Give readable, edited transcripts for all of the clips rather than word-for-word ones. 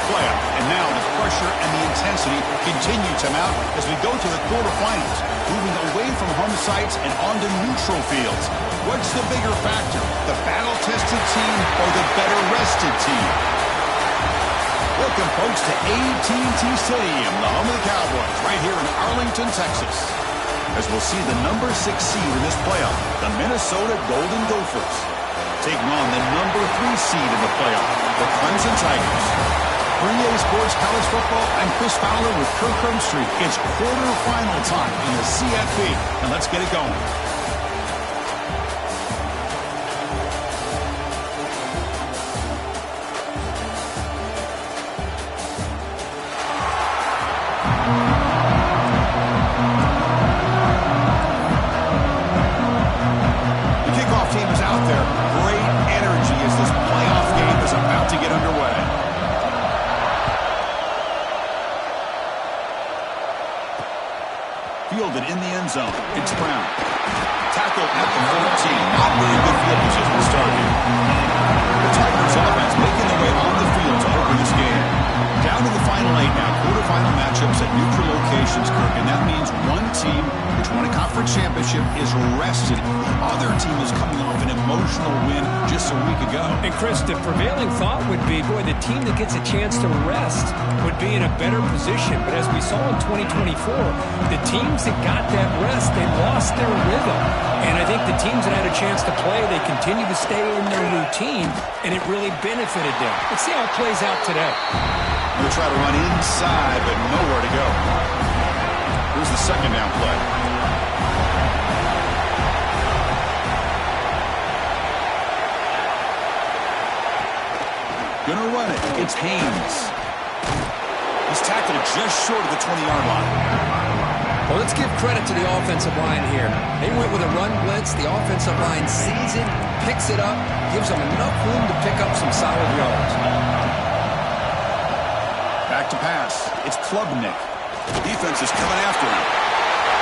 playoff. And now the pressure and the intensity continue to mount as we go to the quarterfinals, moving away from home sites and onto neutral fields. What's the bigger factor, the battle-tested team or the better-rested team? Welcome, folks, to AT&T Stadium, the home of the Cowboys, right here in Arlington, Texas, as we'll see the number 6 seed in this playoff, the Minnesota Golden Gophers, taking on the number 3 seed in the playoff, the Clemson Tigers. For EA Sports College Football, I'm Chris Fowler with Kirk Herbstreit. It's quarterfinal time in the CFP, and let's get it going. Fielded in the end zone. It's Brown. Tackle at the 14. Not very good field position to start here. The Tigers offense making their way on the field to open this game. Down to the final 8 now. Quarterfinal matchups at neutral locations, Kirk. And that means one team which won a conference championship is rested. The other team is coming off an emotional win just a week ago. And Chris, the prevailing thought would be, boy, the team that gets a chance to rest would be in a better position. But as we saw in 2024, the teams that got that rest, they lost their rhythm. And I think the teams that had a chance to play, they continue to stay in their routine, and it really benefited them. Let's see how it plays out today. They'll try to run inside, but nowhere to go. Here's the second down play. Gonna run it. It's Haynes. He's tackled just short of the 20-yard line. Well, let's give credit to the offensive line here. They went with a run blitz. The offensive line sees it, picks it up, gives them enough room to pick up some solid yards. Back to pass. It's Klubnik. The defense is coming after him.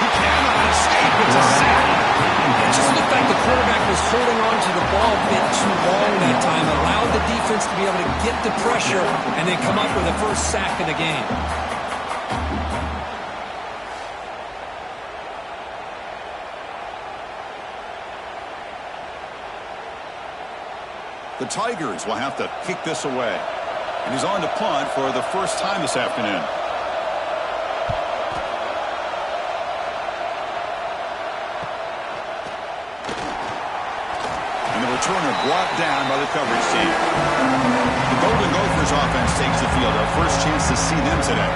He cannot escape. It's a sack. It just looked like the quarterback was holding on to the ball a bit too long that time, allowed the defense to be able to get the pressure and then come up with the first sack of the game. The Tigers will have to kick this away. And he's on to punt for the first time this afternoon. And the returner brought down by the coverage team. The Golden Gophers offense takes the field. Our first chance to see them today.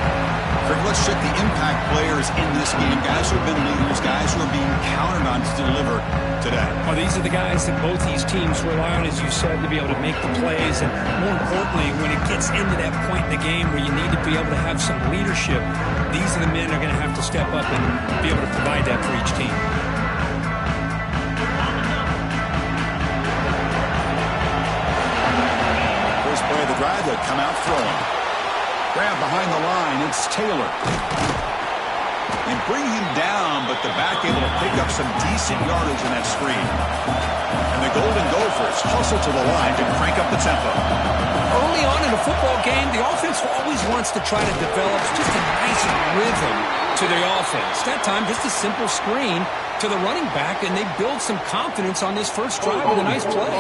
Kirk, let's check the impact players in this game. Guys who have been leaders, guys who are being counted on to deliver today. Well, these are the guys that both these teams rely on, as you said, to be able to make the plays. And more importantly, when it gets into that point in the game where you need to be able to have some leadership, these are the men that are going to have to step up and be able to provide that for each team. First play of the drive, they'll come out throwing. Grab behind the line, it's Taylor. And bring him down, but the back able to pick up some decent yardage in that screen. And the Golden Gophers hustle to the line to crank up the tempo. Early on in a football game, the offense always wants to try to develop just a nice rhythm to the offense. That time, just a simple screen to the running back, and they build some confidence on this first drive with a nice play.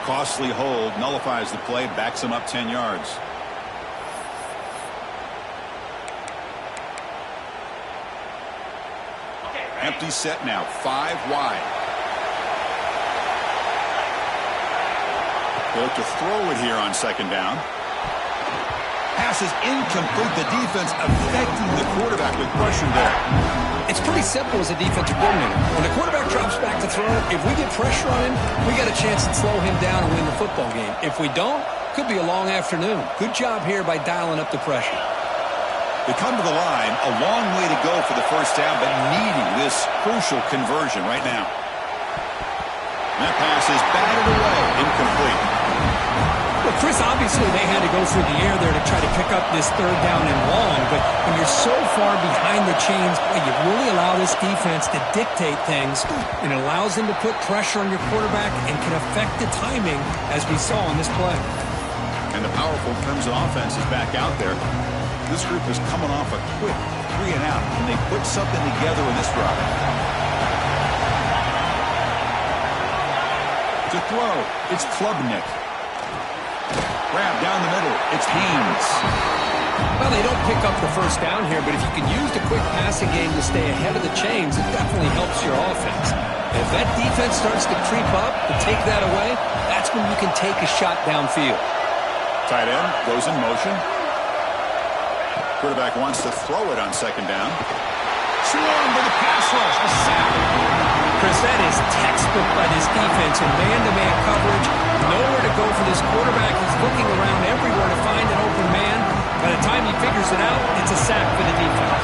Costly hold, nullifies the play, backs him up 10 yards. Empty set now, 5 wide. They'll look to throw it here on second down. Pass is incomplete. The defense affecting the quarterback with pressure there. It's pretty simple as a defensive coordinator. When the quarterback drops back to throw, if we get pressure on him, we got a chance to slow him down and win the football game. If we don't, could be a long afternoon. Good job here by dialing up the pressure. They come to the line, a long way to go for the first down, but needing this crucial conversion right now. And that pass is batted away, incomplete. Well, Chris, obviously they had to go through the air there to try to pick up this third down and long, but when you're so far behind the chains, boy, you really allow this defense to dictate things, and it allows them to put pressure on your quarterback and can affect the timing, as we saw on this play. And the powerful Clemson offense is back out there. This group is coming off a quick 3 and out, and they put something together in this drive. To throw, it's Klubnik. Grab down the middle, it's Haynes. Well, they don't pick up the first down here, but if you can use the quick passing game to stay ahead of the chains, it definitely helps your offense. And if that defense starts to creep up to take that away, that's when you can take a shot downfield. Tight end goes in motion. Quarterback wants to throw it on second down. Swarmed with a pass rush, a sack. Chris, that is textbook by this defense in man-to-man coverage. Nowhere to go for this quarterback. He's looking around everywhere to find an open man. By the time he figures it out, it's a sack for the defense.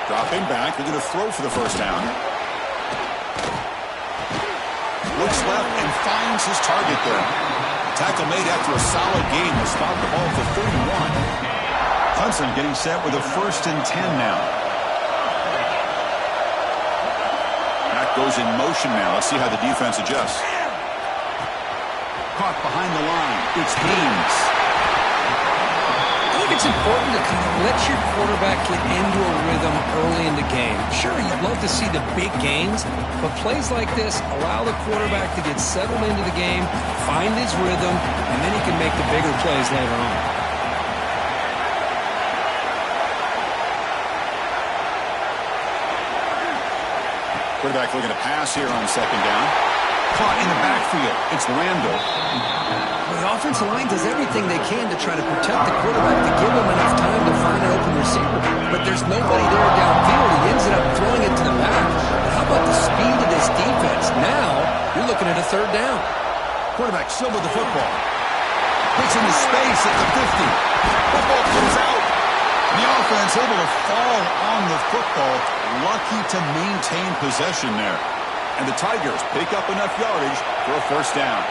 Dropping back, they're going to throw for the first down. Looks left and finds his target there. Tackle made after a solid gain to spot the ball for 31. Clemson getting set with a 1st and 10 now. Back goes in motion now. Let's see how the defense adjusts. Caught behind the line. It's Haynes. I think it's important to kind of let your quarterback get into a rhythm early in the game. Sure, you'd love to see the big gains, but plays like this allow the quarterback to get settled into the game, find his rhythm, and then he can make the bigger plays later on. Quarterback looking to pass here on second down. Caught in the backfield. It's Randall. Well, the offensive line does everything they can to try to protect the quarterback to give him enough time to find an open receiver. But there's nobody there downfield. He ends up throwing it to the back. But how about the speed of this defense? Now, you're looking at a third down. Quarterback still with the football. Gets into space at the 50. Football comes out. The offense able to fall on the football. Lucky to maintain possession there. And the Tigers pick up enough yardage for a first down.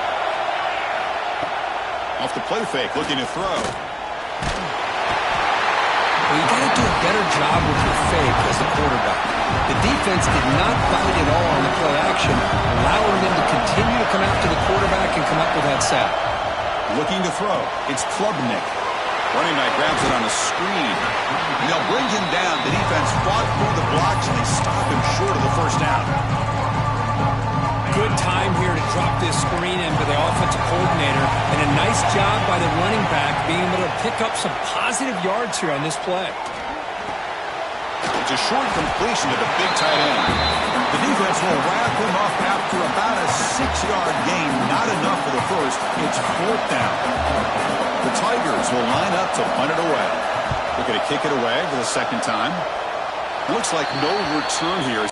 Off the play fake, looking to throw. Well, you got to do a better job with your fake as the quarterback. The defense did not bite at all on the play action, allowing them to continue to come after the quarterback and come up with that sack. Looking to throw. It's Klubnik. Running back grabs it on a screen. And they'll bring him down. The defense fought through the blocks, and they stop him short of the first down. Good time here to drop this screen in by the offensive coordinator, and a nice job by the running back being able to pick up some positive yards here on this play. It's a short completion to the big tight end. The defense will wrap him up after about a 6-yard gain. Not enough for the first. It's 4th down. The Tigers will line up to punt it away. They're going to kick it away for the second time. Looks like no return here.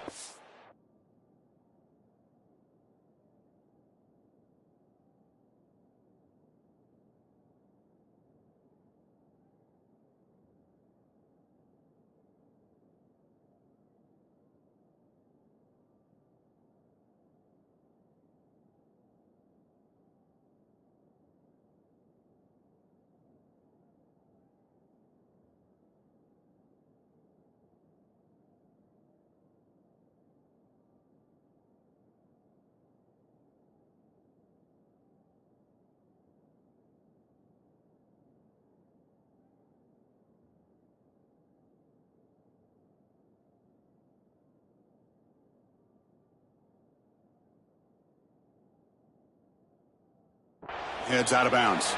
Heads out of bounds.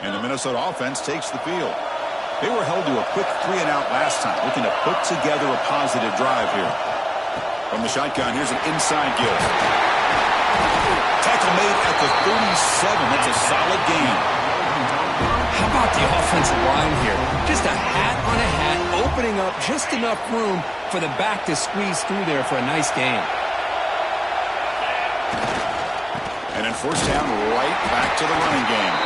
And the Minnesota offense takes the field. They were held to a quick 3 and out last time, looking to put together a positive drive here. From the shotgun, here's an inside give. Tackle made at the 37. That's a solid gain. How about the offensive line here? Just a hat on a hat, opening up just enough room for the back to squeeze through there for a nice gain. And then first down, right back to the running game.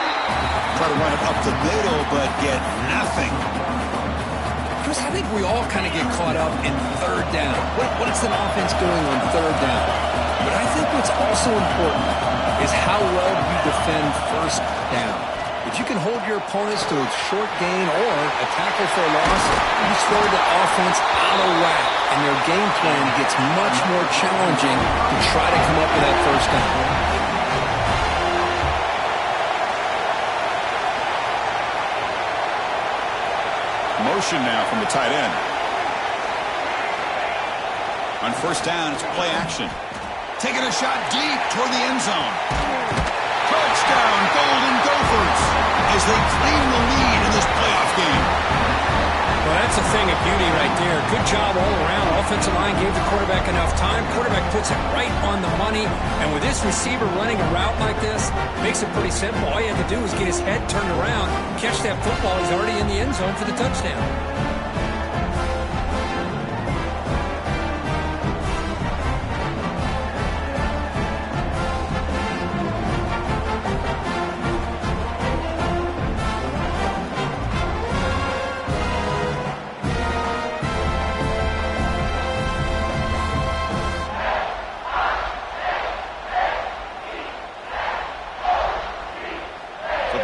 Try to run it up the middle, but get nothing. Chris, I think we all kind of get caught up in third down. What is an offense doing on third down? But I think what's also important is how well you defend first down. If you can hold your opponents to a short gain or a tackle for a loss, you throw the offense out of whack, and their game plan gets much more challenging to try to come up with that first down. Motion now from the tight end. On first down, it's play action. Taking a shot deep toward the end zone. Touchdown, Golden Gophers, as they claim the lead in this playoff game. Well, that's a thing of beauty right there. Good job all around. Offensive line gave the quarterback enough time. Quarterback puts it right on the money. And with this receiver running a route like this, makes it pretty simple. All you have to do is get his head turned around, catch that football. He's already in the end zone for the touchdown.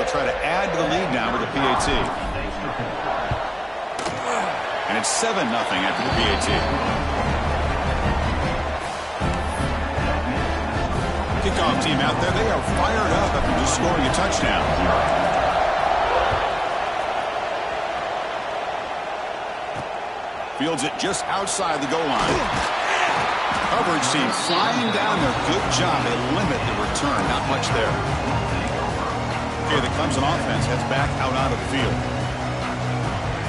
Try to add to the lead now with the PAT. And it's 7-0 after the PAT. Kickoff team out there, they are fired up after just scoring a touchdown. Fields it just outside the goal line. Coverage team flying down there. Good job. They limit the return. Not much there. Okay, the Clemson offense heads back out onto the field.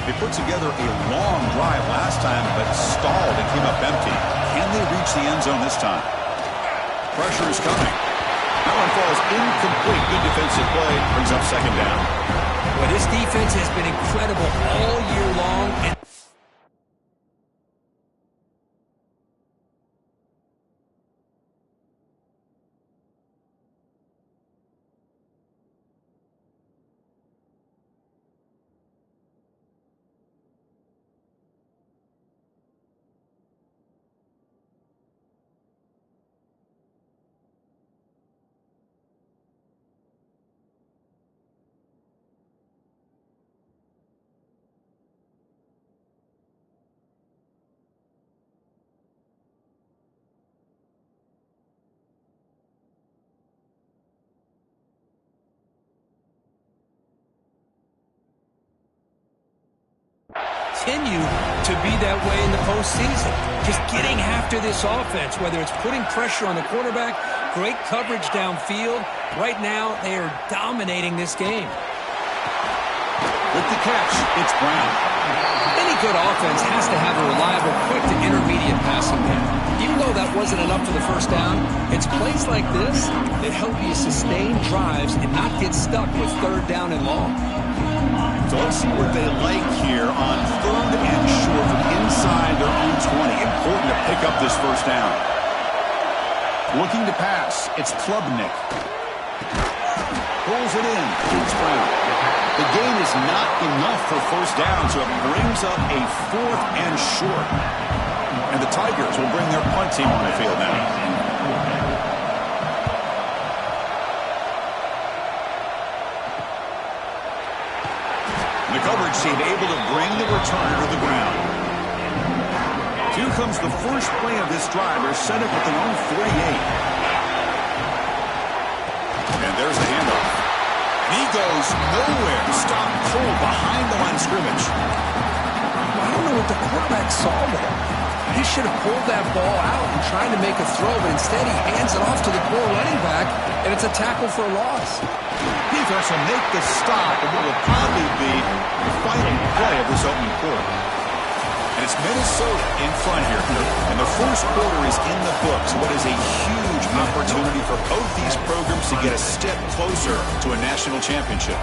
They put together a long drive last time, but stalled and came up empty. Can they reach the end zone this time? Pressure is coming. That one falls incomplete. Good defensive play. Brings up second down. Well, this defense has been incredible all year long. And continue to be that way in the postseason. Just getting after this offense, whether it's putting pressure on the quarterback, great coverage downfield. Right now, they are dominating this game. With the catch, it's Brown. Any good offense has to have a reliable, quick to intermediate passing game. Even though that wasn't enough for the first down, it's plays like this that help you sustain drives and not get stuck with third down and long. So let's see what they like here on third and short from inside their own 20. Important to pick up this first down. Looking to pass, it's Klubnik. Pulls it in, it's Brown. The gain is not enough for first down, so it brings up a fourth and short. And the Tigers will bring their punt team on the field now. The coverage team able to bring the returner to the ground. Here comes the first play of this drive. They're set up with their own 48. And there's the handoff. And he goes nowhere. Stop cold behind the line of scrimmage. I don't know what the quarterback saw there. He should have pulled that ball out and tried to make a throw, but instead he hands it off to the poor running back, and it's a tackle for a loss. Defense will make the stop, and what will probably be the final play of this opening quarter. And it's Minnesota in front here. And the first quarter is in the books. What is a huge opportunity for both these programs to get a step closer to a national championship.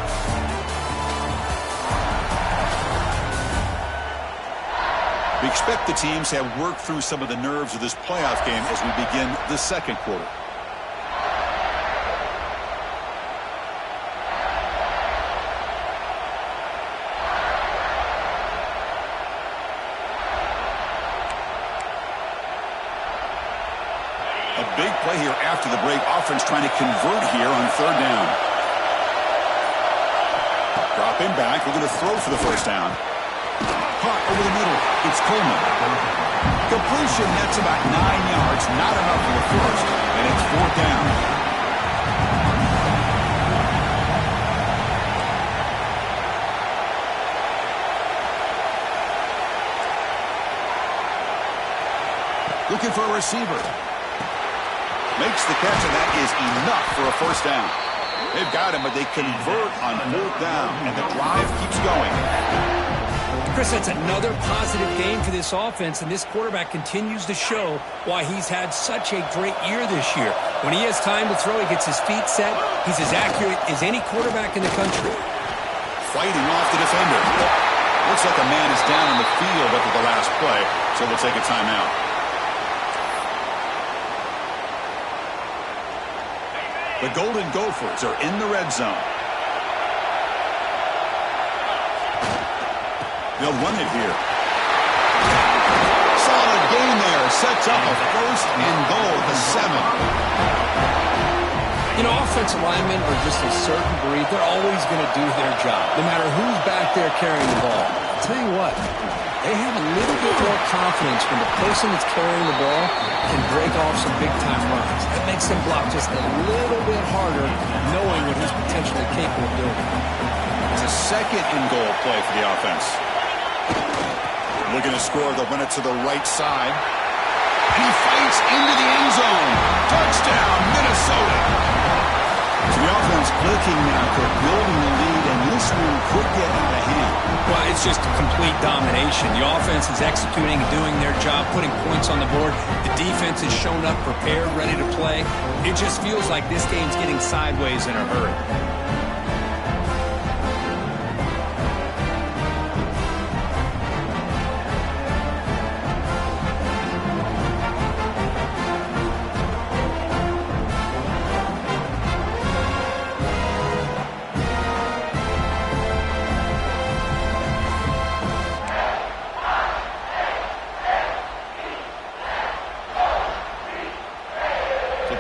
We expect the teams to have worked through some of the nerves of this playoff game as we begin the second quarter. A big play here after the break. Offense trying to convert here on third down. Dropping back. We're going to throw for the first down. Caught over the middle. It's Coleman. Completion, that's about 9 yards. Not enough for the first. And it's fourth down. Looking for a receiver. Makes the catch, and that is enough for a first down. They've got him, but they convert on fourth down, and the drive keeps going. Chris, that's another positive game for this offense, and this quarterback continues to show why he's had such a great year this year. When he has time to throw, he gets his feet set. He's as accurate as any quarterback in the country. Fighting off the defender. Looks like a man is down in the field after the last play, so we'll take a timeout. The Golden Gophers are in the red zone. They'll run it here. Solid gain there. Sets up a first and goal at the 7. You know, offensive linemen are just a certain breed. They're always going to do their job, no matter who's back there carrying the ball. I'll tell you what, they have a little bit more confidence when the person that's carrying the ball can break off some big-time runs. That makes them block just a little bit harder, knowing what he's potentially capable of doing. It's a second and goal play for the offense. Looking to score, they'll run it to the right side. And he fights into the end zone. Touchdown, Minnesota. So the offense clicking now. They're building the lead, and this one could get out of hand. Well, it's just complete domination. The offense is executing and doing their job, putting points on the board. The defense has shown up, prepared, ready to play. It just feels like this game's getting sideways in a hurry.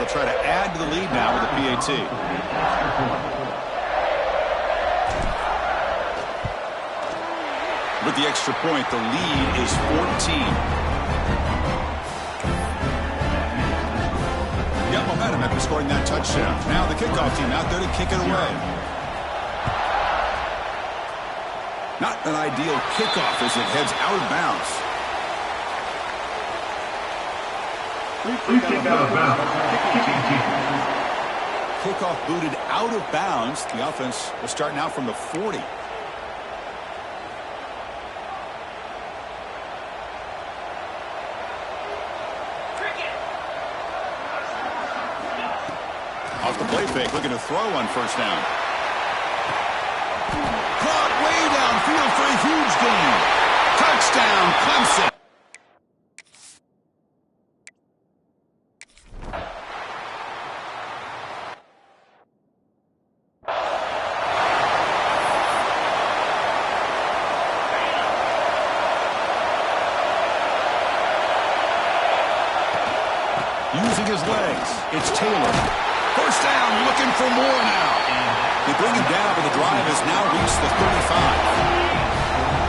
Try to add to the lead now with the PAT. With the extra point, the lead is 14. Got momentum after scoring that touchdown. Now the kickoff team out there to kick it away. Not an ideal kickoff as it heads out of bounds. Please kick out of bounds. Kickoff booted out of bounds. The offense will start now from the 40. Off the play fake, looking to throw on first down. Caught way downfield for a huge gain. Touchdown, Clemson. Using his legs, it's Taylor. First down, looking for more now. They bring him down, but the drive has now reached the 35.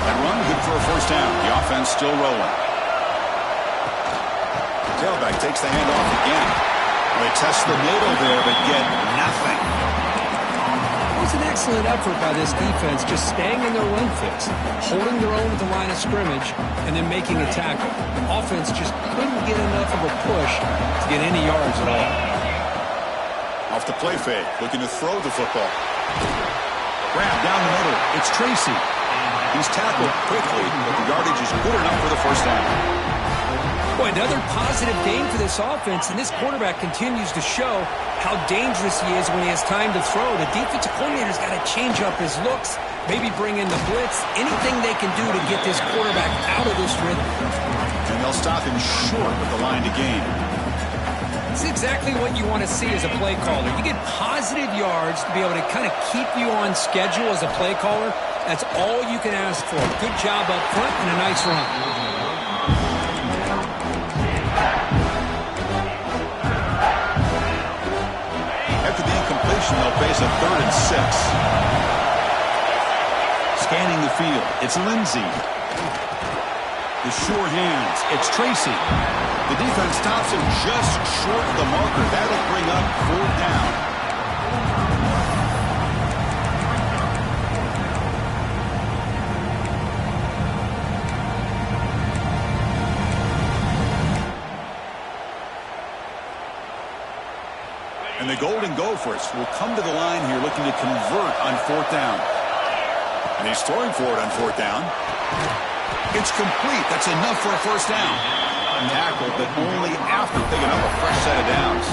That run, good for a first down. The offense still rolling. Tailback takes the handoff again. They test the middle there, but get nothing. It was an excellent effort by this defense, just staying in their run fix, holding their own at the line of scrimmage, and then making a tackle. The offense just couldn't get enough of a push to get any yards at all. Off the play fake, looking to throw the football. Grab down the middle. It's Tracy. He's tackled quickly, but the yardage is good enough for the first down. Boy, another positive game for this offense, and this quarterback continues to show how dangerous he is when he has time to throw. The defensive coordinator's got to change up his looks, maybe bring in the blitz, anything they can do to get this quarterback out of this rhythm. And they'll stop him short with the line to gain. It's exactly what you want to see as a play caller. You get positive yards to be able to kind of keep you on schedule as a play caller. That's all you can ask for. Good job up front and a nice run. is a 3rd and 6. Scanning the field, it's Lindsey. The sure hands, it's Tracy. The defense stops him just short of the marker. That'll bring up 4th down. And the Golden Gophers will come to the line here looking to convert on 4th down. And he's throwing for it on 4th down. It's complete. That's enough for a 1st down. Tackled, but only after picking up a fresh set of downs.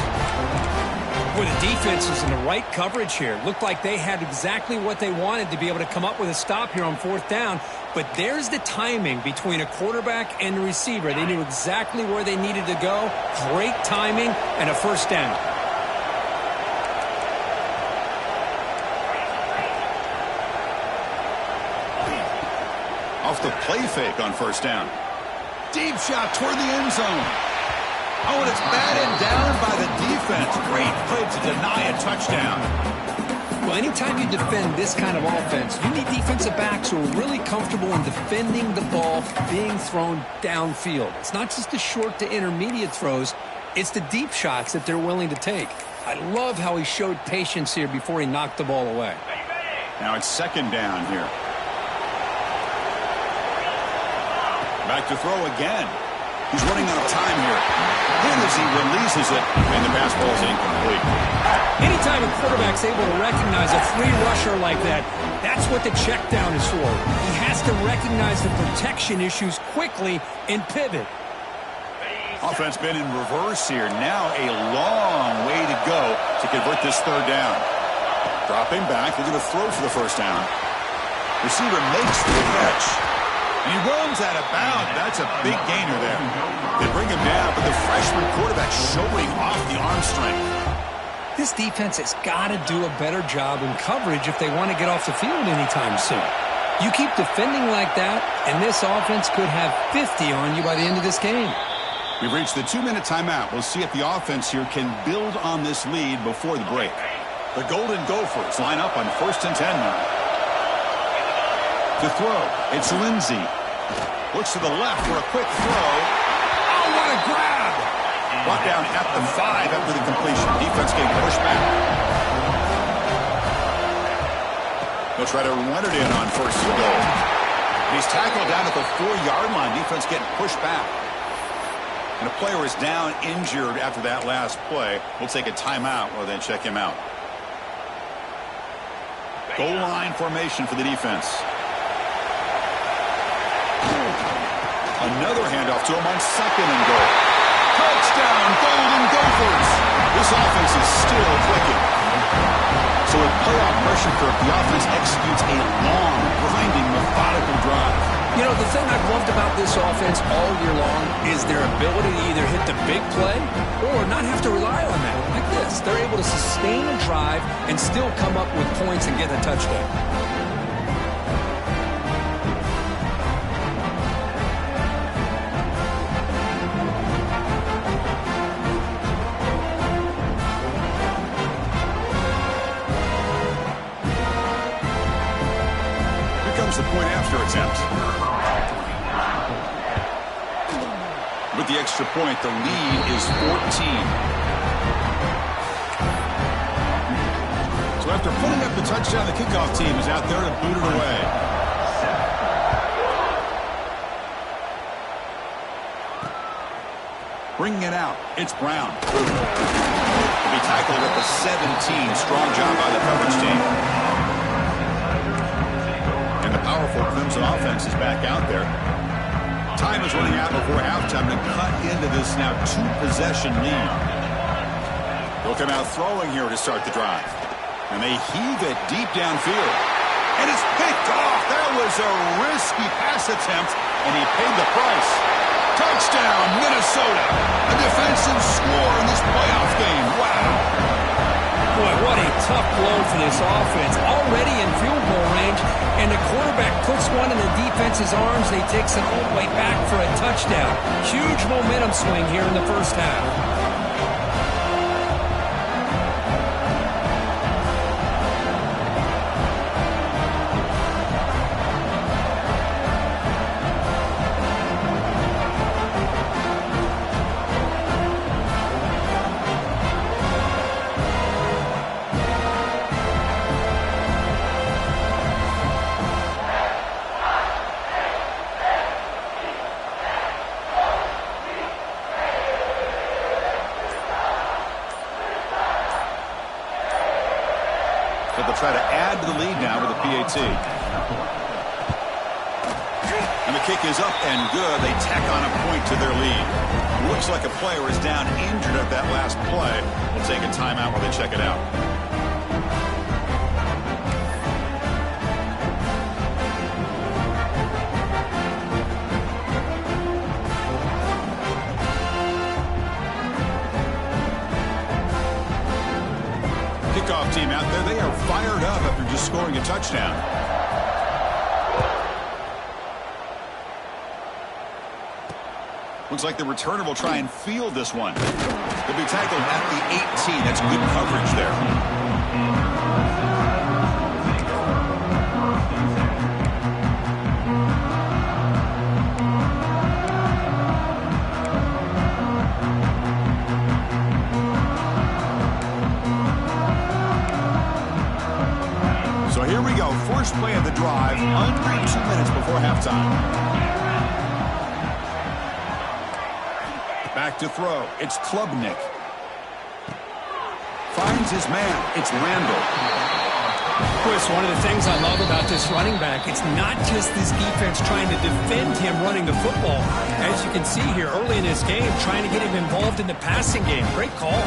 Well, the defense is in the right coverage here. Looked like they had exactly what they wanted to be able to come up with a stop here on 4th down. But there's the timing between a quarterback and the receiver. They knew exactly where they needed to go. Great timing and a 1st down. Off the play fake on 1st down. Deep shot toward the end zone. Oh, and it's batted down by the defense. Great play to deny a touchdown. Well, anytime you defend this kind of offense, you need defensive backs who are really comfortable in defending the ball being thrown downfield. It's not just the short to intermediate throws. It's the deep shots that they're willing to take. I love how he showed patience here before he knocked the ball away. Now it's 2nd down here. Back to throw again. He's running out of time here. And as he releases it, and the pass ball is incomplete. Anytime a quarterback's able to recognize a free rusher like that, that's what the check down is for. He has to recognize the protection issues quickly and pivot. Offense been in reverse here. Now a long way to go to convert this 3rd down. Dropping back, looking to throw for the 1st down. Receiver makes the catch. He runs out of bounds. That's a big gainer there. They bring him down, but the freshman quarterback showing off the arm strength. This defense has got to do a better job in coverage if they want to get off the field anytime soon. You keep defending like that, and this offense could have 50 on you by the end of this game. We've reached the 2-minute timeout. We'll see if the offense here can build on this lead before the break. The Golden Gophers line up on 1st and 10 now. To throw, it's Lindsey. Looks to the left for a quick throw. Oh, what a grab! Brought down at the 5 after the completion. Defense getting pushed back. They'll try to run it in on 1st and goal. He's tackled down at the 4-yard line. Defense getting pushed back. And a player is down injured after that last play. We'll take a timeout or then check him out. Goal line formation for the defense. Another handoff to him on 2nd and goal. Touchdown, Golden Gophers. This offense is still clicking. So with playoff pressure curve, the offense executes a long, grinding, methodical drive. You know, the thing I've loved about this offense all year long is their ability to either hit the big play or not have to rely on that. Like this, they're able to sustain a drive and still come up with points and get a touchdown. The point after attempt. With the extra point, the lead is 14. So after putting up the touchdown, the kickoff team is out there to boot it away. Bringing it out, it's Brown. To be tackled at the 17. Strong job by the coverage team. Powerful Clemson offense is back out there. Time is running out before halftime to cut into this now 2-possession lead. They'll come out throwing here to start the drive. And they heave it deep downfield. And it's picked off. That was a risky pass attempt, and he paid the price. Touchdown, Minnesota. A defensive score in this playoff game. Wow. Boy, what a tough blow for this offense. Already in field goal range, and the quarterback puts one in the defense's arms, and he takes it all the way back for a touchdown. Huge momentum swing here in the first half. They'll try to add to the lead now with a PAT. And the kick is up and good. They tack on a point to their lead. Looks like a player is down injured at that last play. We'll take a timeout while they check it out. Kickoff team out there. They are fired up after just scoring a touchdown. Looks like the returner will try and field this one. He'll be tackled at the 18. That's good coverage there. So here we go. First play of the drive, under 2 minutes before halftime. Back to throw. It's Klubnik. Finds his man. It's Randall. Chris, one of the things I love about this running back, it's not just this defense trying to defend him running the football. As you can see here early in this game, trying to get him involved in the passing game. Great call.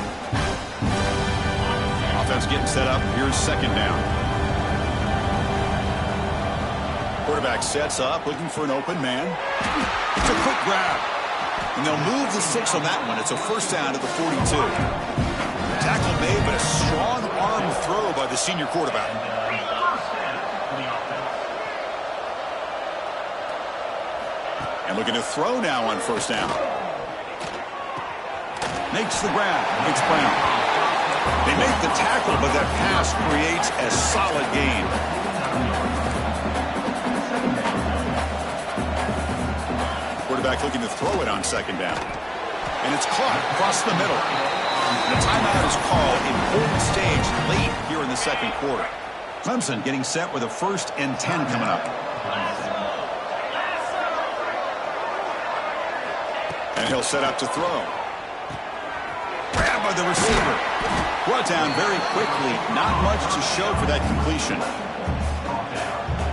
Offense getting set up. Here's second down. Quarterback sets up, looking for an open man. It's a quick grab. And they'll move the 6 on that one. It's a first down at the 42. Tackle made, but a strong arm throw by the senior quarterback. And looking to throw now on first down. Makes the grab. It's Brown. They make the tackle, but that pass creates a solid gain. Quarterback looking to throw it on second down. And it's caught across the middle. And a timeout is called. Important stage late here in the second quarter. Clemson getting set with a 1st and 10 coming up. And he'll set up to throw. Grab by the receiver. Brought down very quickly. Not much to show for that completion.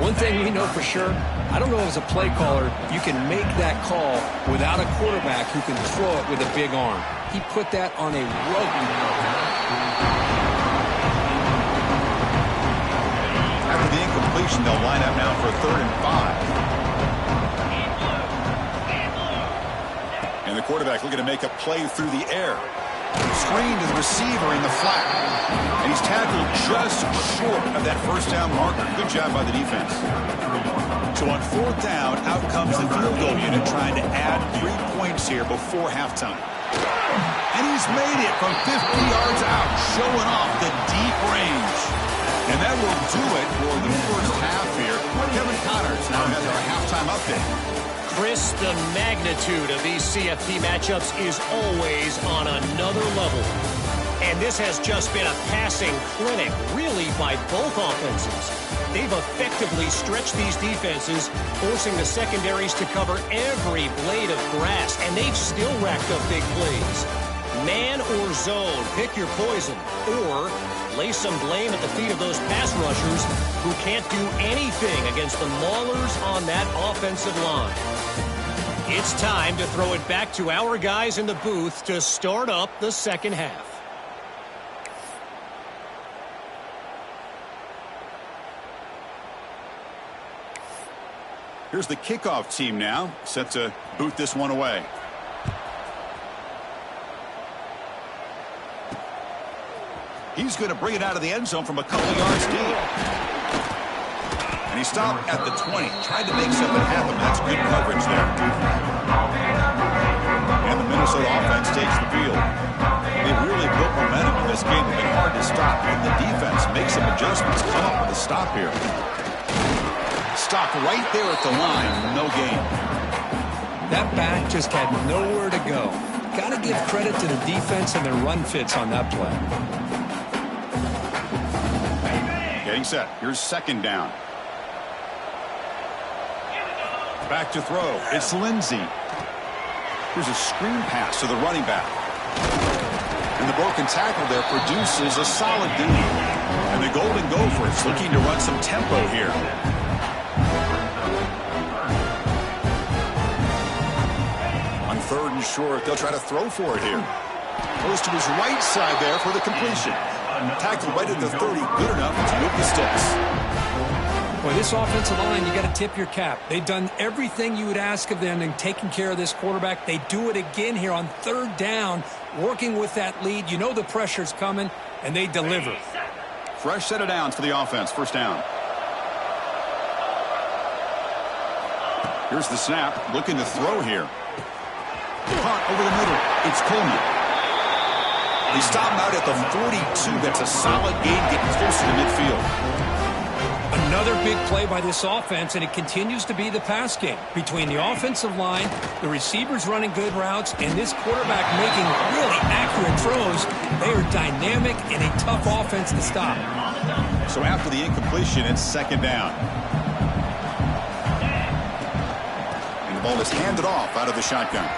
One thing we know for sure, I don't know as a play caller, you can make that call without a quarterback who can throw it with a big arm. He put that on a rope. After the incompletion, they'll line up now for a 3rd and 5. And the quarterback looking to make a play through the air. Screen to the receiver in the flat. And he's tackled just short of that first down marker. Good job by the defense. So on 4th down, out comes the field goal unit trying to add 3 points here before halftime. And he's made it from 50 yards out, showing off the deep range. And that will do it for the first half here. Kevin Connors now has our halftime update. Chris, the magnitude of these CFP matchups is always on another level. And this has just been a passing clinic, really, by both offenses. They've effectively stretched these defenses, forcing the secondaries to cover every blade of grass, and they've still racked up big plays. Man or zone, pick your poison, or lay some blame at the feet of those pass rushers who can't do anything against the maulers on that offensive line. It's time to throw it back to our guys in the booth to start up the second half. Here's the kickoff team now, set to boot this one away. He's going to bring it out of the end zone from a couple yards deep. And he stopped at the 20. Tried to make something happen. That's good coverage there. And the Minnesota offense takes the field. They've really built momentum in this game. It's been hard to stop. And the defense makes some adjustments. Come up with a stop here. Stop right there at the line. No gain. That back just had nowhere to go. Got to give credit to the defense and their run fits on that play. Getting set. Here's second down. Back to throw. It's Lindsey. Here's a screen pass to the running back. And the broken tackle there produces a solid gain. And the Golden Gophers looking to run some tempo here. On 3rd and short, they'll try to throw for it here. Goes to his right side there for the completion. Tackle right at the 30, good enough to move the sticks. Boy, this offensive line, you got to tip your cap. They've done everything you would ask of them in taking care of this quarterback. They do it again here on 3rd down, working with that lead. You know the pressure's coming, and they deliver. Fresh set of downs for the offense. 1st down. Here's the snap. Looking to throw here. Caught over the middle. It's Coleman. They stop him out at the 42. That's a solid gain, getting closer to midfield. Another big play by this offense, and it continues to be the pass game. Between the offensive line, the receivers running good routes, and this quarterback making really accurate throws, they are dynamic and a tough offense to stop. So after the incompletion, it's 2nd down. And the ball is handed off out of the shotgun.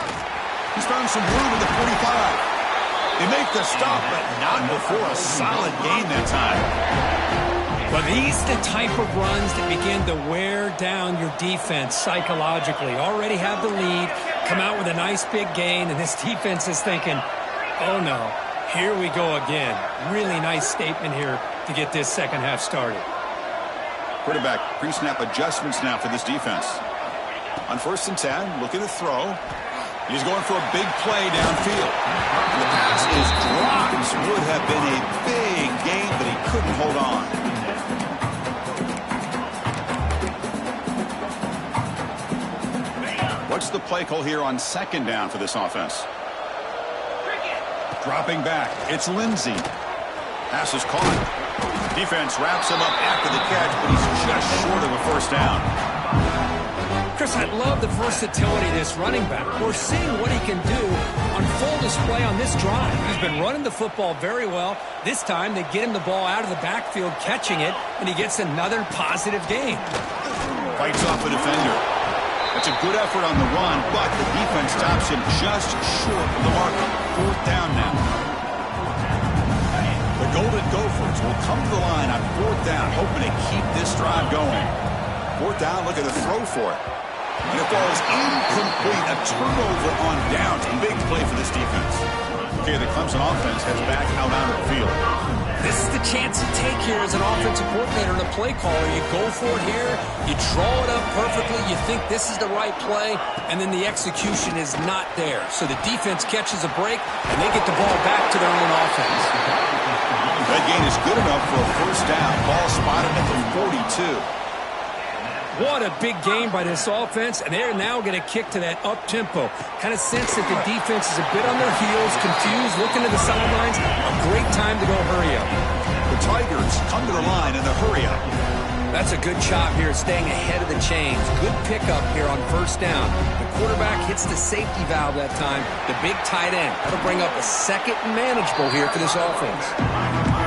He's found some room at the 45. They make the stop, but not before a solid gain that time. But these are the type of runs that begin to wear down your defense psychologically. Already have the lead, come out with a nice big gain, and this defense is thinking, oh no, here we go again. Really nice statement here to get this 2nd half started. Quarterback pre-snap adjustments now for this defense. On 1st and 10, looking to throw. He's going for a big play downfield. And the pass is dropped. Would have been a big gain, but he couldn't hold on. What's the play call here on 2nd down for this offense? Dropping back. It's Lindsey. Pass is caught. Defense wraps him up after the catch, but he's just short of a 1st down. Chris, I love the versatility of this running back. We're seeing what he can do on full display on this drive. He's been running the football very well. This time, they get him the ball out of the backfield, catching it, and he gets another positive gain. Fights off a defender. That's a good effort on the run, but the defense stops him just short of the marker. 4th down now. The Golden Gophers will come to the line on 4th down, hoping to keep this drive going. 4th down, looking to throw for it. And it falls incomplete. A turnover on downs. Big play for this defense. Okay, the Clemson offense heads back out onto the field. This is the chance you take here as an offensive coordinator and a play caller. You go for it here. You draw it up perfectly. You think this is the right play, and then the execution is not there. So the defense catches a break, and they get the ball back to their own offense. That gain is good enough for a 1st down. Ball spotted at the 42. What a big game by this offense, and they're now going to kick to that up-tempo. Kind of sense that the defense is a bit on their heels, confused, looking to the sidelines. A great time to go hurry up. The Tigers come to the line in the hurry up. That's a good job here, staying ahead of the chains. Good pickup here on 1st down. The quarterback hits the safety valve that time. The big tight end. That'll bring up a 2nd and manageable here for this offense.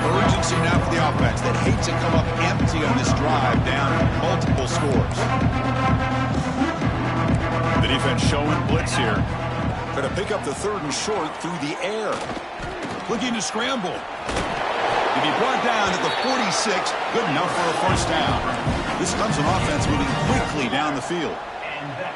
Urgency now for the offense that hates to come up empty on this drive, down multiple scores. The defense showing blitz here. Try to pick up the 3rd and short through the air. Looking to scramble. To be brought down at the 46, good enough for a 1st down. This comes an offense moving quickly down the field.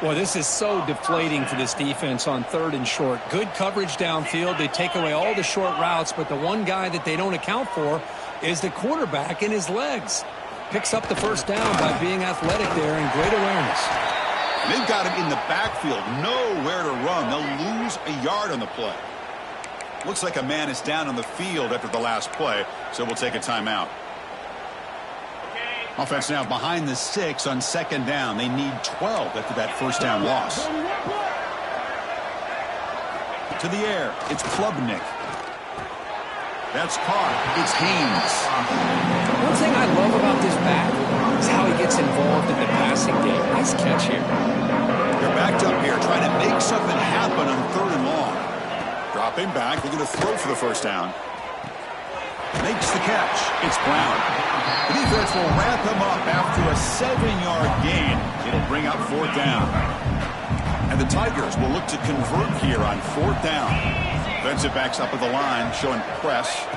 Well, this is so deflating for this defense on 3rd and short. Good coverage downfield. They take away all the short routes, but the one guy that they don't account for is the quarterback and his legs. Picks up the 1st down by being athletic there and great awareness. They've got him in the backfield, nowhere to run. They'll lose a yard on the play. Looks like a man is down on the field after the last play, so we'll take a timeout. Offense now behind the 6 on 2nd down. They need 12 after that 1st down loss. To the air, it's Klubnik. That's caught. It's Haynes. One thing I love about this back is how he gets involved in the passing game. Nice catch here. They're backed up here trying to make something happen on 3rd and long. Dropping back. They're going to throw for the 1st down. Makes the catch. It's Brown. The defense will wrap him up after a 7-yard gain. It'll bring up 4th down. And the Tigers will look to convert here on 4th down. Defensive backs up at the line, showing press.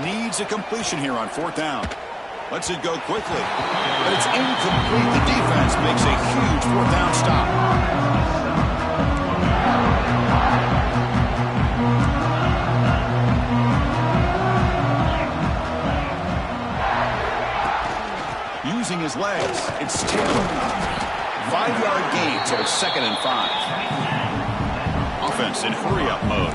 Needs a completion here on 4th down. Lets it go quickly. But it's incomplete. The defense makes a huge 4th down stop. Using his legs, it's Taylor. 5-yard gain, so it's 2nd and 5. Offense in hurry-up mode.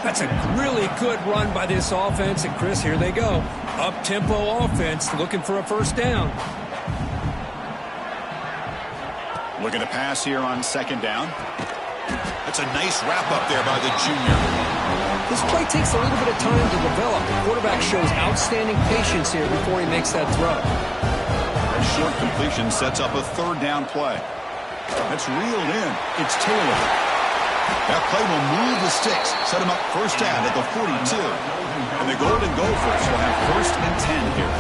That's a really good run by this offense. And, Chris, here they go. Up-tempo offense looking for a 1st down. Looking to pass here on 2nd down. That's a nice wrap-up there by the junior. This play takes a little bit of time to develop. The quarterback shows outstanding patience here before he makes that throw. That short completion sets up a 3rd down play. That's reeled in. It's Taylor. That play will move the sticks, set him up 1st down at the 42. And the Golden Gophers will have 1st and 10 here.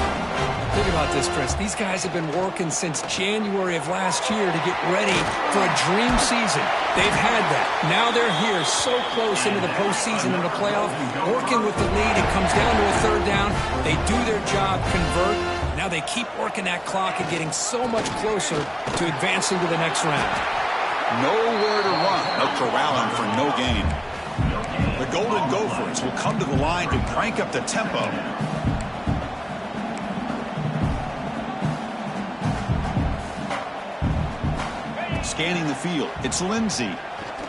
Think about this, Chris. These guys have been working since January of last year to get ready for a dream season. They've had that. Now they're here so close into the postseason and the playoff, working with the lead. It comes down to a 3rd down. They do their job, convert. Now they keep working that clock and getting so much closer to advancing to the next round. Nowhere to run. No corralling for no gain. The Golden Gophers will come to the line to crank up the tempo. Scanning the field, it's Lindsey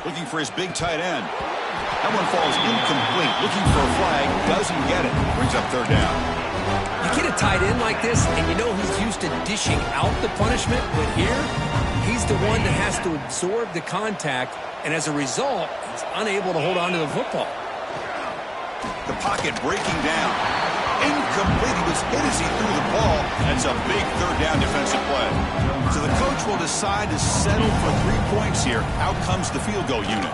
looking for his big tight end. That one falls incomplete. Looking for a flag, doesn't get it. Brings up 3rd down. You get a tight end like this, and you know he's used to dishing out the punishment, but here, he's the one that has to absorb the contact, and as a result, he's unable to hold on to the football. The pocket breaking down. Incomplete. He was hit as he threw the ball. That's a big 3rd down defensive play. So the coach will decide to settle for 3 points here. Out comes the field goal unit.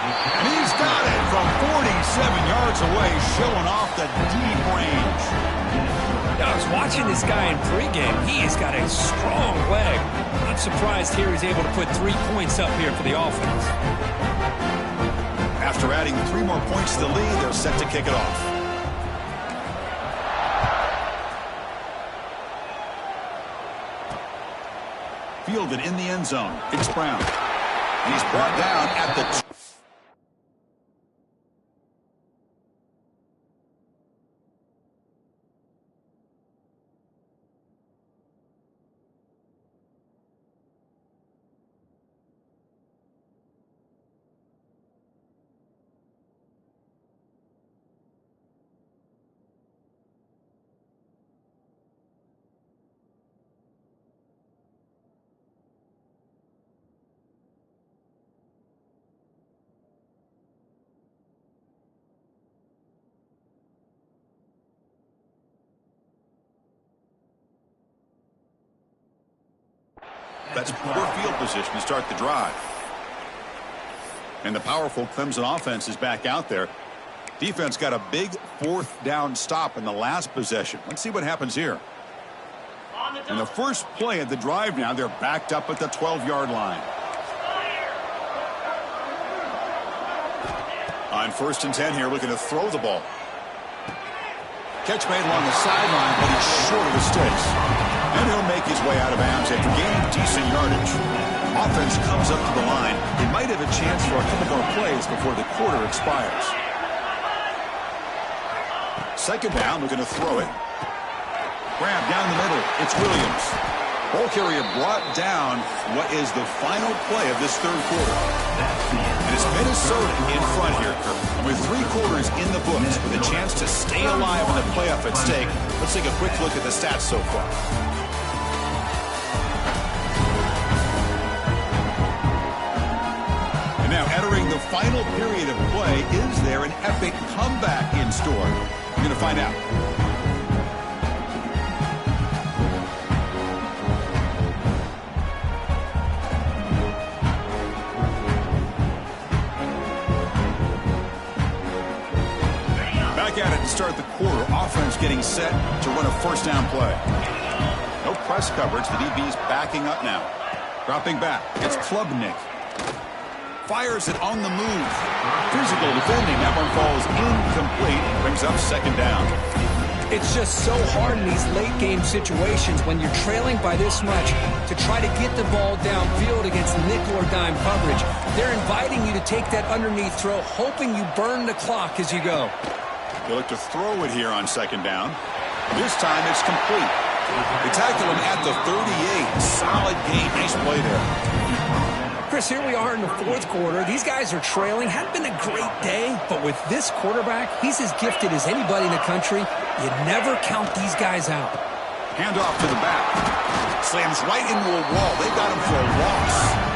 And he's got it from 47 yards away, showing off the deep range. I was watching this guy in pregame. He has got a strong leg. Not surprised here he's able to put 3 points up here for the offense. After adding 3 more points to the lead, they're set to kick it off. Fielded in the end zone. It's Brown. And he's brought down at the... That's poor field position to start the drive. And the powerful Clemson offense is back out there. Defense got a big 4th down stop in the last possession. Let's see what happens here. And the first play of the drive now, they're backed up at the 12-yard line. On 1st and 10 here, looking to throw the ball. Catch made along the sideline, but he's short of the sticks. And he'll make his way out of bounds after gaining decent yardage. Offense comes up to the line. They might have a chance for a couple more plays before the quarter expires. 2nd down, looking to throw it. Grab down the middle. It's Williams. Ball carrier brought down what is the final play of this 3rd quarter. And it's Minnesota in front here. And with 3 quarters in the books, with a chance to stay alive in the playoff at stake, let's take a quick look at the stats so far. And now entering the final period of play, is there an epic comeback in store? We're going to find out. Back at it to start the quarter. Offense getting set to run a 1st down play. No press coverage. The DB's backing up now. Dropping back. It's Klubnik. fires it on the move. Physical defending. That one falls incomplete. Brings up second down. It's just so hard in these late-game situations when you're trailing by this much to try to get the ball downfield against nickel or dime coverage. They're inviting you to take that underneath throw, hoping you burn the clock as you go. They look to throw it here on second down. This time it's complete. They tackle him at the 38. Solid gain. Nice play there. Chris, here we are in the fourth quarter. These guys are trailing. Hadn't been a great day, but with this quarterback, he's as gifted as anybody in the country. You never count these guys out. Handoff to the back. Slams right into a wall. They got him for a loss.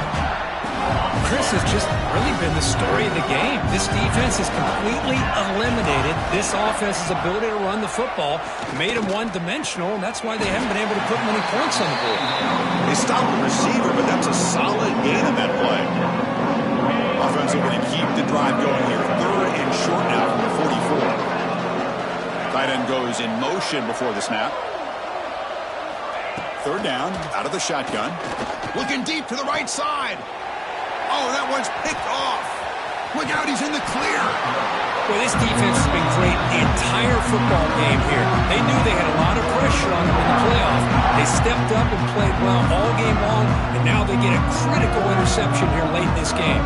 Chris has just really been the story of the game. This defense has completely eliminated this offense's ability to run the football, made them one-dimensional, and that's why they haven't been able to put many points on the board. They stopped the receiver, but that's a solid gain on that play. Offense going to keep the drive going here. Third and short now from the 44. Tight end goes in motion before the snap. Third down, out of the shotgun. Looking deep to the right side. Oh, that one's picked off. Look out, he's in the clear. Well, this defense has been great the entire football game here. They knew they had a lot of pressure on them in the playoff. They stepped up and played well all game long, and now they get a critical interception here late in this game.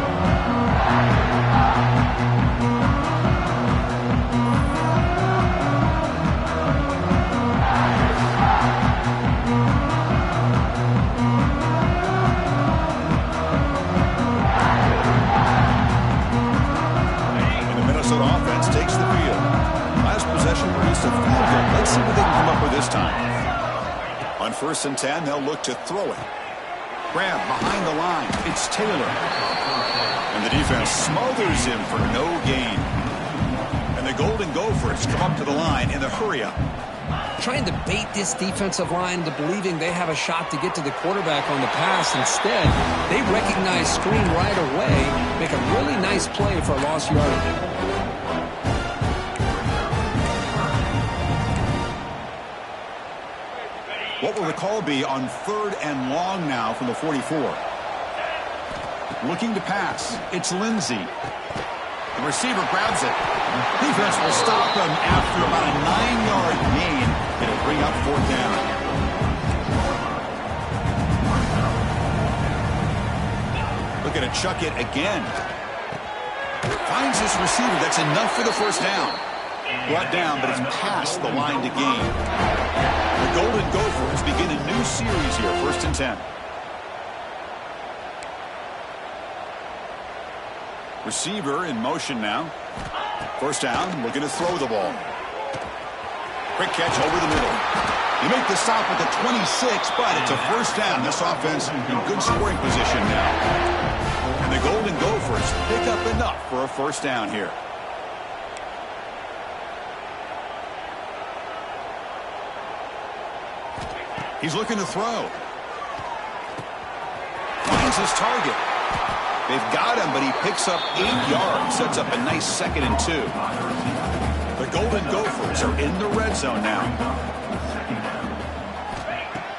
Let's see what they can come up with this time. On 1st and 10, they'll look to throw it. Grab behind the line. It's Taylor. And the defense smothers him for no gain. And the Golden Gophers come up to the line in the hurry-up. Trying to bait this defensive line into believing they have a shot to get to the quarterback on the pass. Instead, they recognize screen right away, make a really nice play for a lost yardage. What will the call be on 3rd and long now from the 44? Looking to pass. It's Lindsey. The receiver grabs it. Defense will stop him after about a 9-yard gain. It'll bring up 4th down. Looking to chuck it again. Finds his receiver. That's enough for the 1st down. Brought down, but it's past the line to gain. The Golden Gophers begin a new series here, 1st and 10. Receiver in motion now. 1st down, looking to throw the ball. Quick catch over the middle. You make the stop at the 26, but it's a 1st down. This offense in good scoring position now. And the Golden Gophers pick up enough for a 1st down here. He's looking to throw. Finds his target. They've got him, but he picks up 8 yards. Sets up a nice 2nd and 2. The Golden Gophers are in the red zone now.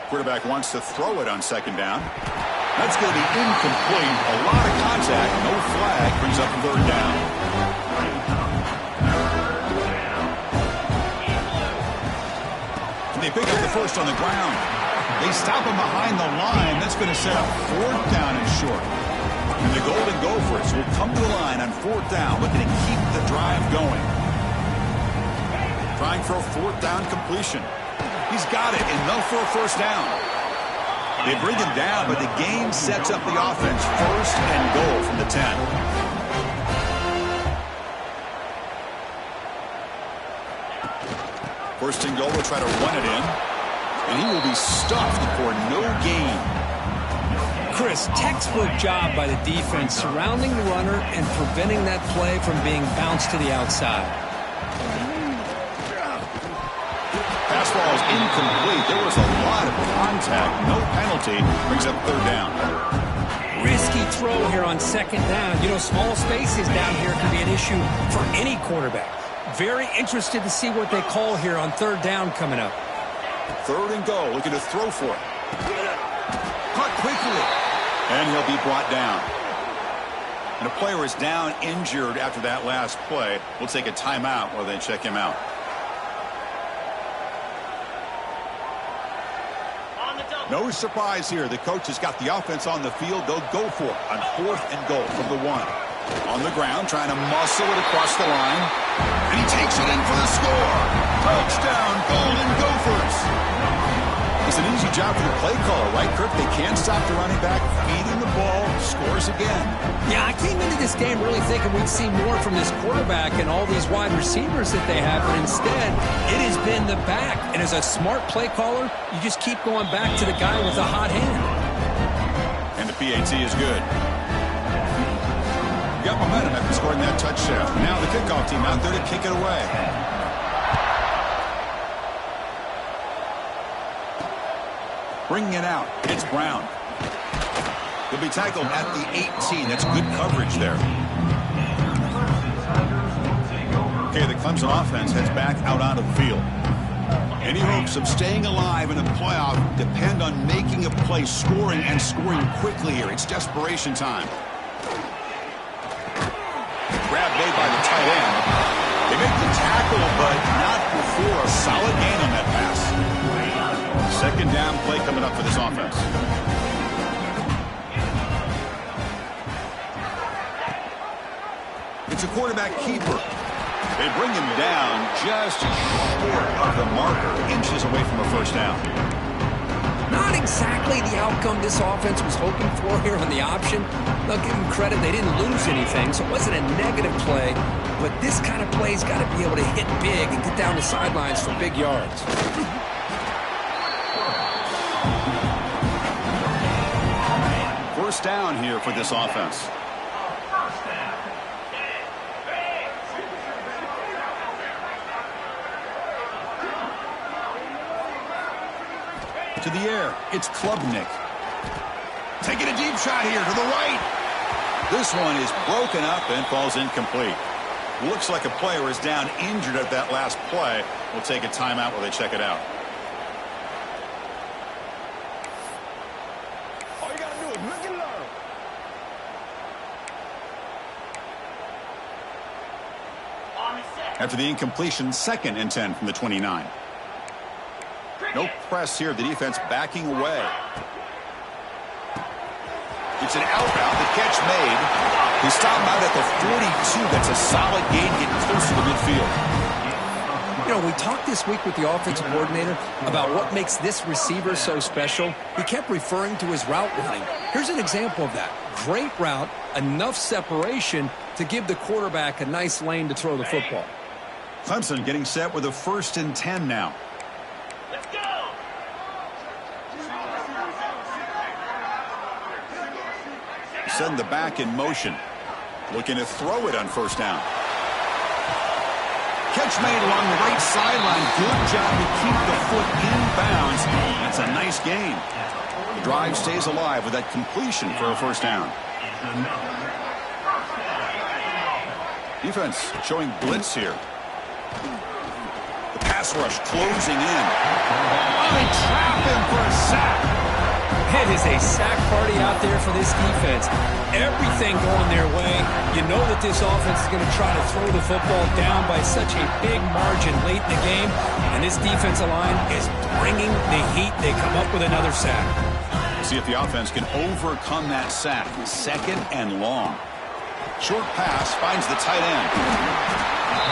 Quarterback wants to throw it on 2nd down. That's going to be incomplete. A lot of contact. No flag. Brings up 3rd down. They pick up the 1st on the ground. They stop him behind the line. That's going to set up 4th down and short. And the Golden Gophers will come to the line on 4th down, looking to keep the drive going. Trying for a 4th down completion. He's got it. Enough for a 1st down. They bring him down, but the game sets up the offense 1st and goal from the 10. First and goal, will try to run it in. And he will be stuffed for no gain. Chris, textbook job by the defense surrounding the runner and preventing that play from being bounced to the outside. Pass ball is incomplete. There was a lot of contact. No penalty. Brings up 3rd down. Risky throw here on 2nd down. You know, small spaces down here can be an issue for any quarterback. Very interested to see what they call here on 3rd down coming up. 3rd and goal, looking to throw for it. Caught quickly. And he'll be brought down. And a player is down injured after that last play. We'll take a timeout while they check him out. No surprise here. The coach has got the offense on the field. They'll go for it on 4th and goal from the 1. On the ground, trying to muscle it across the line. And he takes it in for the score. Touchdown, Golden Gophers. It's an easy job for the play caller, right, Kirk? They can't stop the running back, feeding the ball, scores again. Yeah, I came into this game really thinking we'd see more from this quarterback and all these wide receivers that they have, but instead, it has been the back. And as a smart play caller, you just keep going back to the guy with a hot hand. And the PAT is good. Got momentum after scoring that touchdown. Now the kickoff team out there to kick it away. Bringing it out, it's Brown. He'll be tackled at the 18. That's good coverage there. Okay, the Clemson offense heads back out onto the field. Any hopes of staying alive in a playoff depend on making a play, scoring, and scoring quickly here. It's desperation time. Grab made by the tight end. They make the tackle, but not before a solid gain on that pass. Second down play coming up for this offense. It's a quarterback keeper. They bring him down just short of the marker, inches away from a first down. Not exactly the outcome this offense was hoping for here on the option. They'll give them credit. They didn't lose anything, so it wasn't a negative play. But this kind of play's got to be able to hit big and get down the sidelines for big yards. First down here for this offense. To the air, it's Klubnik. Taking a deep shot here to the right. This one is broken up and falls incomplete. Looks like a player is down injured at that last play. We'll take a timeout while they check it out. All you got to do is look and learn. After the incompletion, 2nd and 10 from the 29. No press here. The defense backing away. It's an out route. The catch made. He stopped out at the 42. That's a solid gain getting close to the midfield. You know, we talked this week with the offensive coordinator about what makes this receiver so special. He kept referring to his route running. Here's an example of that. Great route, enough separation to give the quarterback a nice lane to throw the football. Clemson getting set with a 1st and 10 now. Send the back in motion. Looking to throw it on first down. Catch made along the right sideline. Good job to keep the foot in bounds. That's a nice gain. The drive stays alive with that completion for a first down. Defense showing blitz here. The pass rush closing in. Oh, they trap him for a sack. It is a sack party out there for this defense. Everything going their way. You know that this offense is going to try to throw the football down by such a big margin late in the game. And this defensive line is bringing the heat. They come up with another sack. See if the offense can overcome that sack. 2nd and long. Short pass finds the tight end.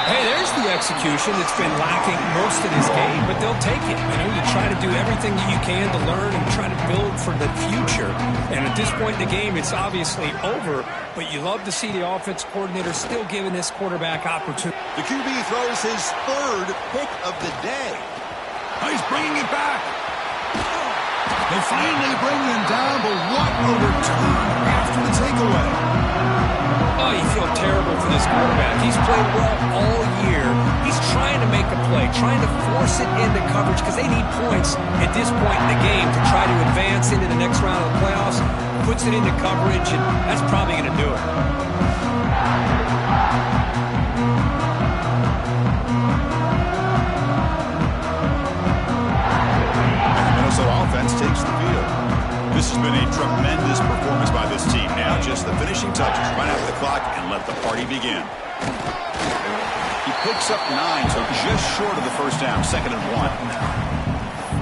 Hey, there's the execution that's been lacking most of this game, but they'll take it. You know, you try to do everything that you can to learn and try to build for the future. And at this point in the game, it's obviously over, but you love to see the offense coordinator still giving this quarterback opportunity. The QB throws his 3rd pick of the day. Oh, he's bringing it back. They finally bring him down, but what a return after the takeaway. Oh, you feel terrible for this quarterback. He's played well all year. He's trying to make a play, trying to force it into coverage because they need points at this point in the game to try to advance into the next round of the playoffs. Puts it into coverage, and that's probably going to do it. And the Minnesota offense takes the field. This has been a tremendous performance by this team. Now just the finishing touches right after the clock. clock and let the party begin. He picks up 9, so just short of the first down, 2nd and 1.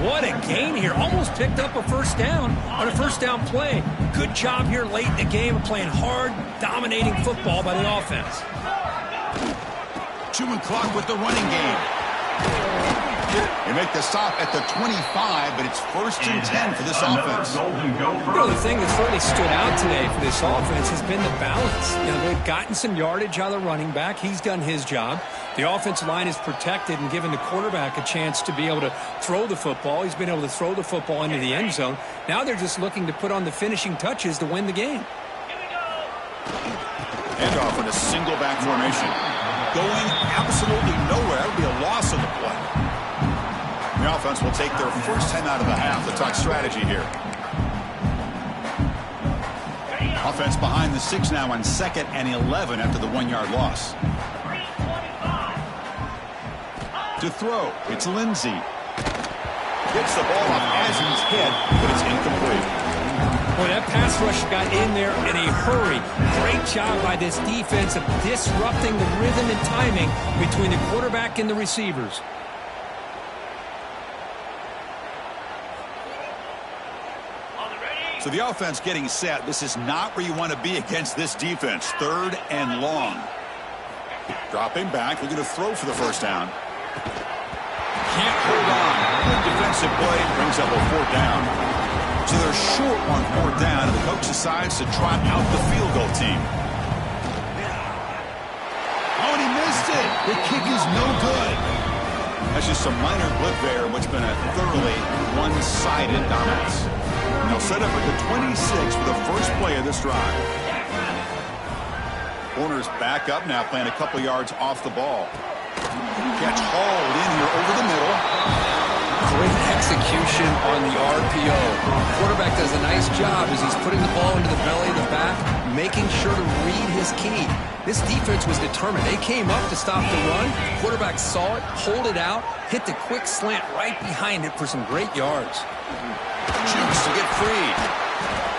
What a gain here. Almost picked up a first down on a first down play. Good job here late in the game of playing hard, dominating football by the offense. Chewing clock with the running game. They make the stop at the 25, but it's 1st and 10 for this offense. The thing that's really stood out today for this offense has been the balance. They've gotten some yardage out of the running back. He's done his job. The offensive line is protected and given the quarterback a chance to be able to throw the football. He's been able to throw the football into the end zone. Now they're just looking to put on the finishing touches to win the game. Handoff in a single back formation. Going absolutely nowhere. That would be a loss of the play. The offense will take their first 10 out of the half. The talk strategy here. Offense behind the 6 now on 2nd and 11 after the 1-yard loss. To throw, it's Lindsey. Gets the ball off as he's hit, but it's incomplete. Well, that pass rush got in there in a hurry. Great job by this defense of disrupting the rhythm and timing between the quarterback and the receivers. So the offense getting set. This is not where you want to be against this defense. 3rd and long. Dropping back, looking to throw for the first down. Can't hold on. Good defensive play brings up a 4th down. So they're short on 4th down, and the coach decides to trot out the field goal team. Oh, and he missed it. The kick is no good. That's just a minor blip there in what's been a thoroughly one-sided dominance. They'll set up at the 26 for the first play of this drive. Corners back up now, playing a couple yards off the ball. Catch hauled in here over the middle. Great execution on the RPO. Quarterback does a nice job as he's putting the ball into the belly of the back, making sure to read his key. This defense was determined. They came up to stop the run. Quarterback saw it, pulled it out, hit the quick slant right behind it for some great yards. Jukes to get free.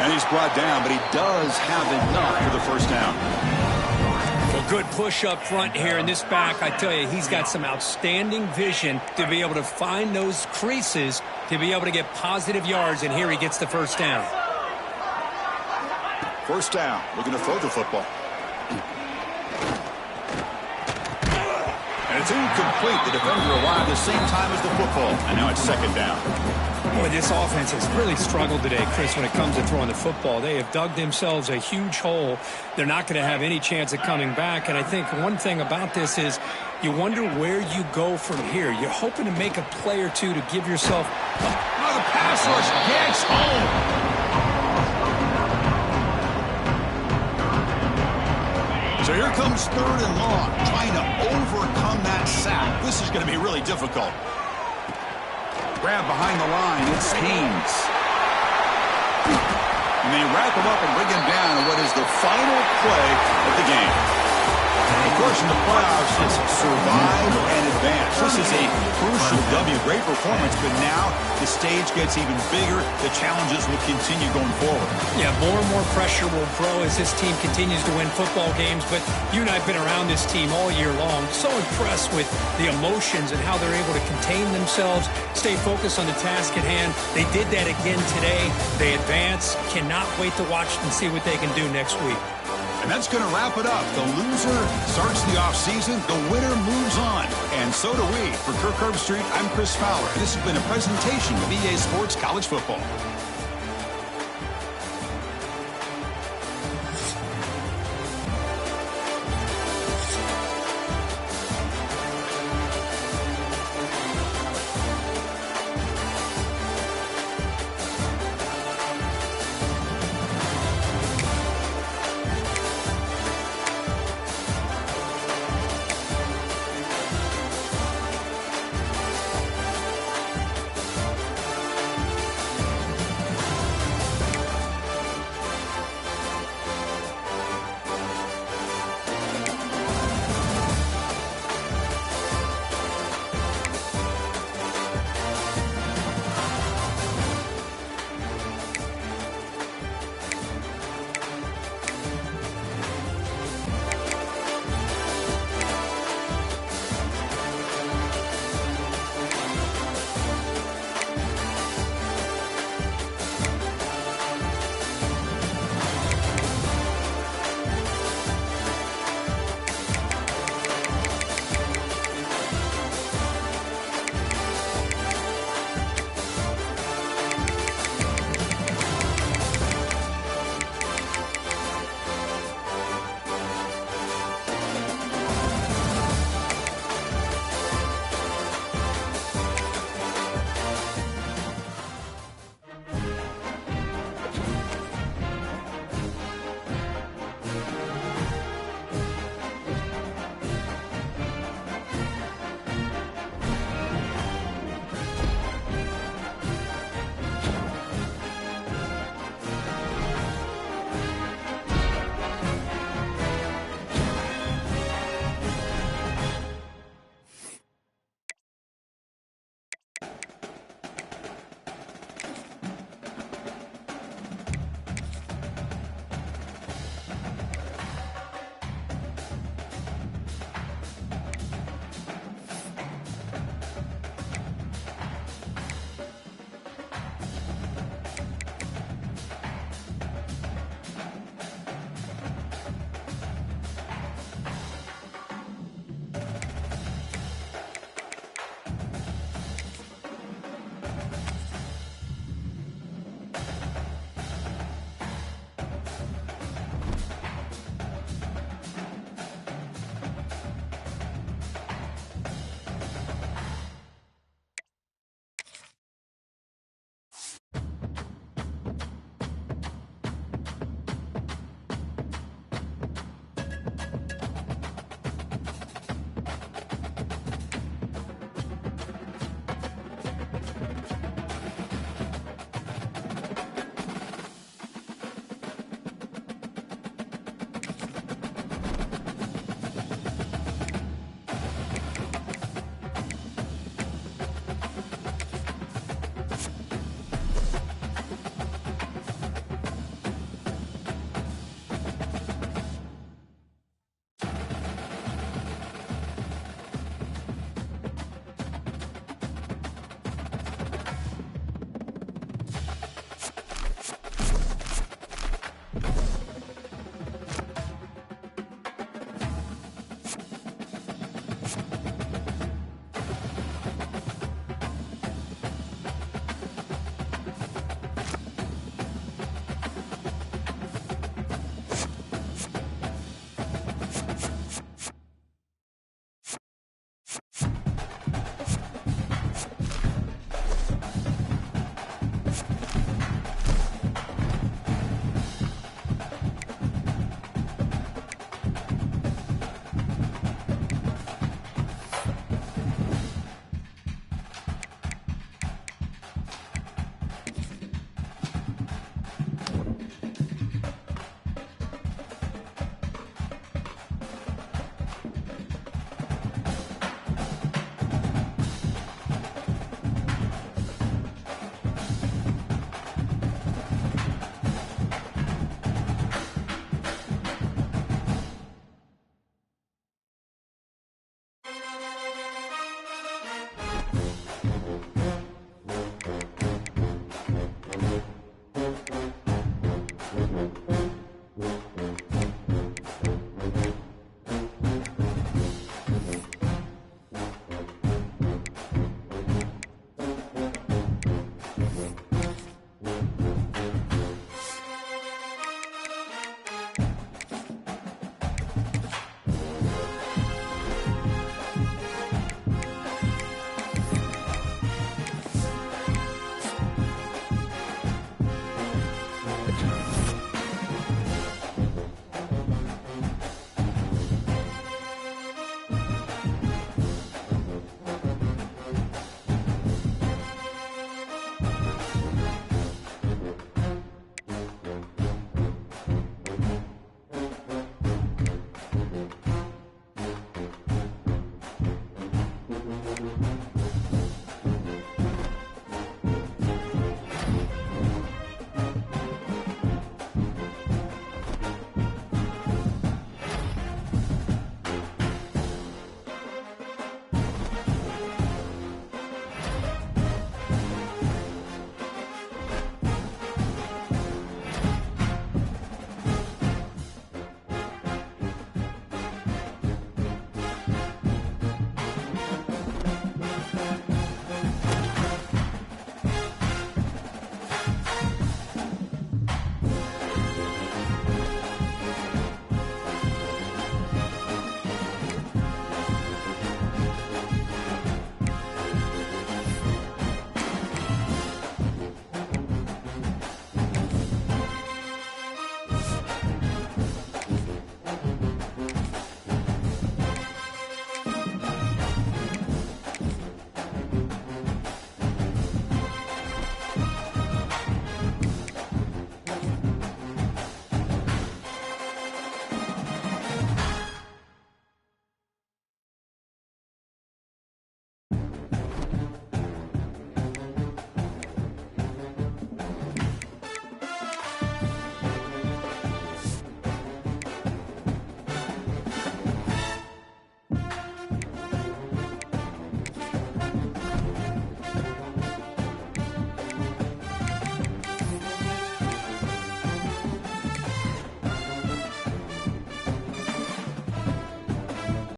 And he's brought down, but he does have enough for the first down. Well, good push up front here in this back. I tell you, he's got some outstanding vision to be able to find those creases to be able to get positive yards, and here he gets the first down. First down, looking to throw the football. And it's incomplete. The defender arrived the same time as the football, and now it's 2nd down. Boy, this offense has really struggled today, Chris, when it comes to throwing the football. They have dug themselves a huge hole. They're not going to have any chance of coming back. And I think one thing about this is you wonder where you go from here. You're hoping to make a play or two to give yourself... Oh, the pass rush gets home. So here comes 3rd and long, trying to overcome that sack. This is going to be really difficult. Grab behind the line, it's Haynes. And they wrap him up and bring him down in what is the final play of the game. Of course, in the playoffs, it's survive and advance. This is a crucial W. Great performance, but now the stage gets even bigger. The challenges will continue going forward. Yeah, more and more pressure will grow as this team continues to win football games. But you and I have been around this team all year long. So impressed with the emotions and how they're able to contain themselves, stay focused on the task at hand. They did that again today. They advance. Cannot wait to watch and see what they can do next week. And that's going to wrap it up. The loser starts the offseason. The winner moves on. And so do we. For Kirk Herbstreit, I'm Chris Fowler. This has been a presentation of EA Sports College Football.